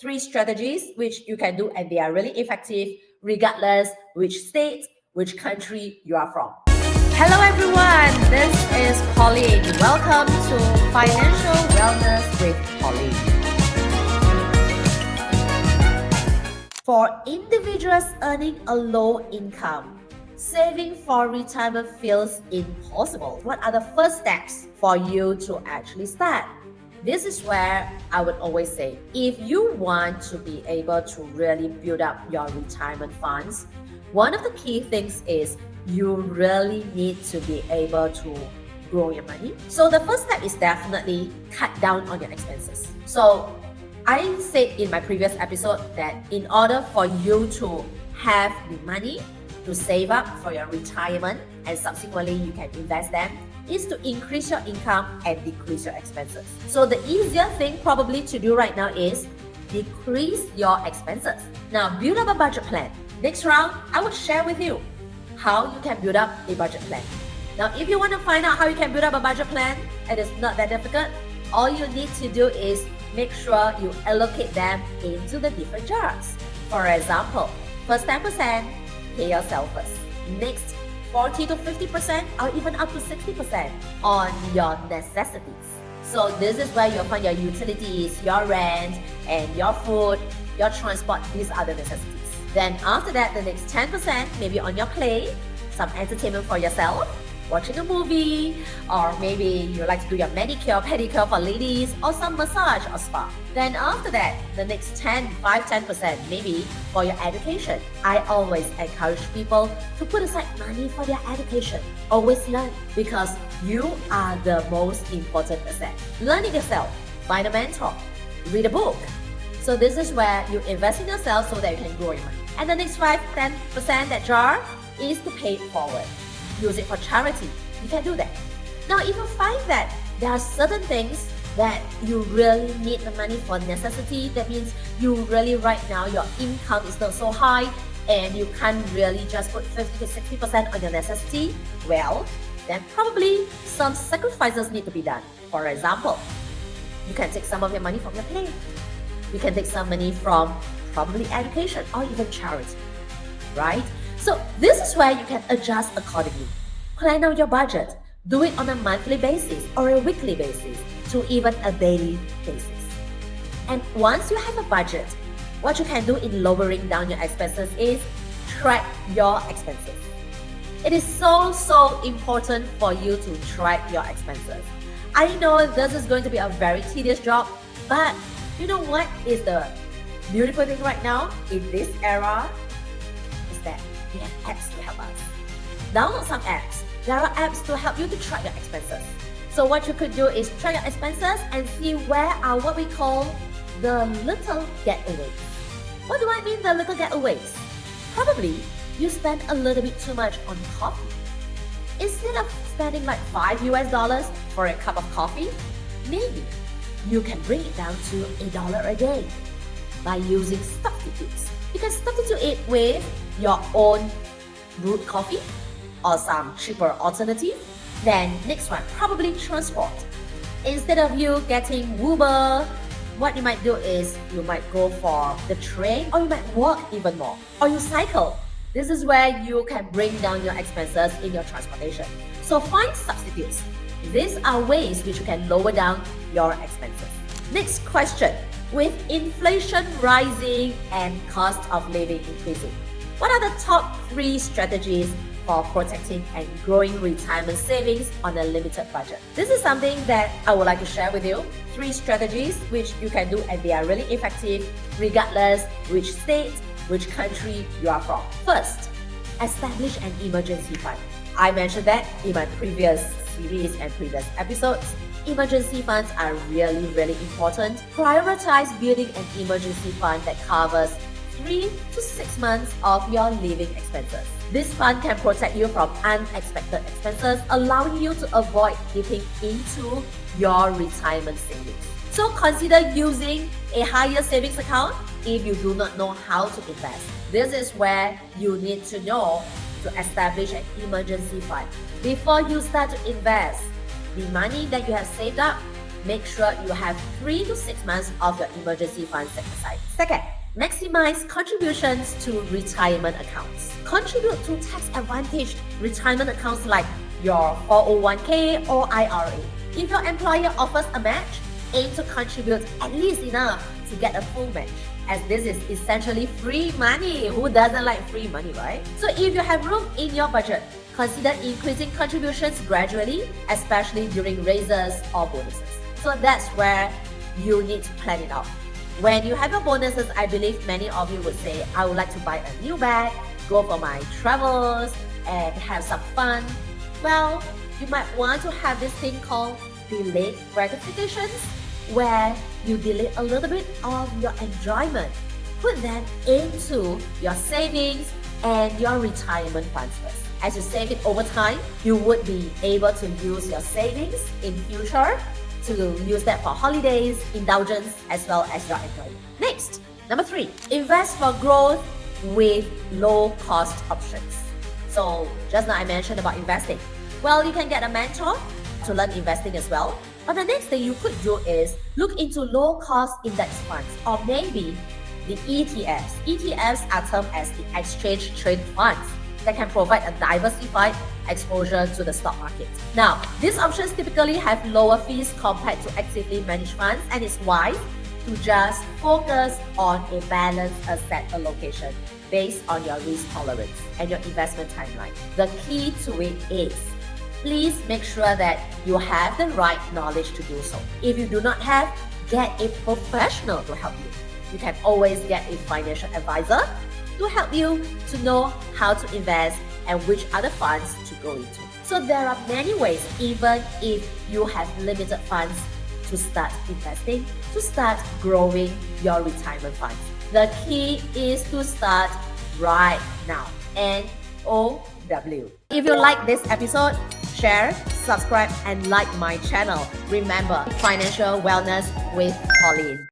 3 strategies which you can do, and they are really effective regardless which state, which country you are from. Hello everyone, this is Pauline. Welcome to Financial Wellness with Pauline. For individuals earning a low income, saving for retirement feels impossible. What are the first steps for you to actually start? This is where I would always say, if you want to be able to really build up your retirement funds, one of the key things is you really need to be able to grow your money. So the first step is definitely cut down on your expenses. So I said in my previous episode that in order for you to have the money to save up for your retirement and subsequently you can invest them, is to increase your income and decrease your expenses. So the easier thing probably to do right now is decrease your expenses. Now build up a budget plan. Next round, I will share with you how you can build up a budget plan. Now if you want to find out how you can build up a budget plan, it is not that difficult. All you need to do is make sure you allocate them into the different jars. For example, first 10%, pay yourself first. Next, 40 to 50% or even up to 60% on your necessities. So this is where you'll find your utilities, your rent, and your food, your transport. These are the necessities. Then after that, the next 10% maybe on your play, some entertainment for yourself, watching a movie, or maybe you like to do your manicure, pedicure for ladies, or some massage or spa. Then after that, the next 5-10% maybe for your education. I always encourage people to put aside money for their education. Always learn, because you are the most important asset. Learn it yourself, find a mentor, read a book. So this is where you invest in yourself so that you can grow your money. And the next 5-10% that jar is to pay it forward. Use it for charity. You can do that. Now, if you find that there are certain things that you really need the money for necessity, that means you really right now your income is not so high and you can't really just put 50 to 60% on your necessity, well, then probably some sacrifices need to be done. For example, you can take some of your money from your pay. You can take some money from probably education or even charity, right? So this is where you can adjust accordingly. Plan out your budget. Do it on a monthly basis or a weekly basis to even a daily basis. And once you have a budget, what you can do in lowering down your expenses is track your expenses. It is so important for you to track your expenses. I know this is going to be a very tedious job, but you know what is the beautiful thing right now in this era is that we have apps to help us. Download some apps. There are apps to help you to track your expenses. So what you could do is track your expenses and see where are what we call the little getaways. What do I mean the little getaways? Probably you spend a little bit too much on coffee. Instead of spending like $5 for a cup of coffee, maybe you can bring it down to $1 a day by using substitutes. You can substitute it with your own brewed coffee or some cheaper alternative. Then next one, probably transport. Instead of you getting Uber, what you might do is you might go for the train, or you might walk even more, or you cycle. This is where you can bring down your expenses in your transportation. So find substitutes. These are ways which you can lower down your expenses. Next question. With inflation rising and cost of living increasing, what are the top 3 strategies for protecting and growing retirement savings on a limited budget? This is something that I would like to share with you. 3 strategies which you can do, and they are really effective regardless which state, which country you are from. First, establish an emergency fund. I mentioned that in my previous series and previous episodes. Emergency funds are really important. Prioritize building an emergency fund that covers 3 to 6 months of your living expenses. This fund can protect you from unexpected expenses, allowing you to avoid dipping into your retirement savings. So consider using a higher savings account if you do not know how to invest. This is where you need to know to establish an emergency fund. Before you start to invest, the money that you have saved up, make sure you have 3 to 6 months of your emergency funds set aside. Second, maximize contributions to retirement accounts. Contribute to tax-advantaged retirement accounts like your 401k or IRA. If your employer offers a match, aim to contribute at least enough to get a full match, as this is essentially free money. Who doesn't like free money, right? So if you have room in your budget, consider increasing contributions gradually, especially during raises or bonuses. So that's where you need to plan it out. When you have your bonuses, I believe many of you would say, I would like to buy a new bag, go for my travels, and have some fun. Well, you might want to have this thing called delayed gratifications, where you delay a little bit of your enjoyment. Put them into your savings and your retirement funds first. As you save it over time, you would be able to use your savings in future to use that for holidays, indulgence, as well as your enjoyment. Next, number 3, invest for growth with low-cost options. So just now I mentioned about investing. Well, you can get a mentor to learn investing as well. But the next thing you could do is look into low-cost index funds, or maybe the ETFs. ETFs are termed as the exchange trade funds that can provide a diversified exposure to the stock market. Now, these options typically have lower fees compared to actively managed funds, and it's wise to just focus on a balanced asset allocation based on your risk tolerance and your investment timeline. The key to it is, please make sure that you have the right knowledge to do so. If you do not have, get a professional to help you. You can always get a financial advisor to help you to know how to invest and which other funds to go into. So there are many ways, even if you have limited funds, to start investing, to start growing your retirement funds. The key is to start right now. NOW. If you like this episode, share, subscribe, and like my channel. Remember, financial wellness with Pauline.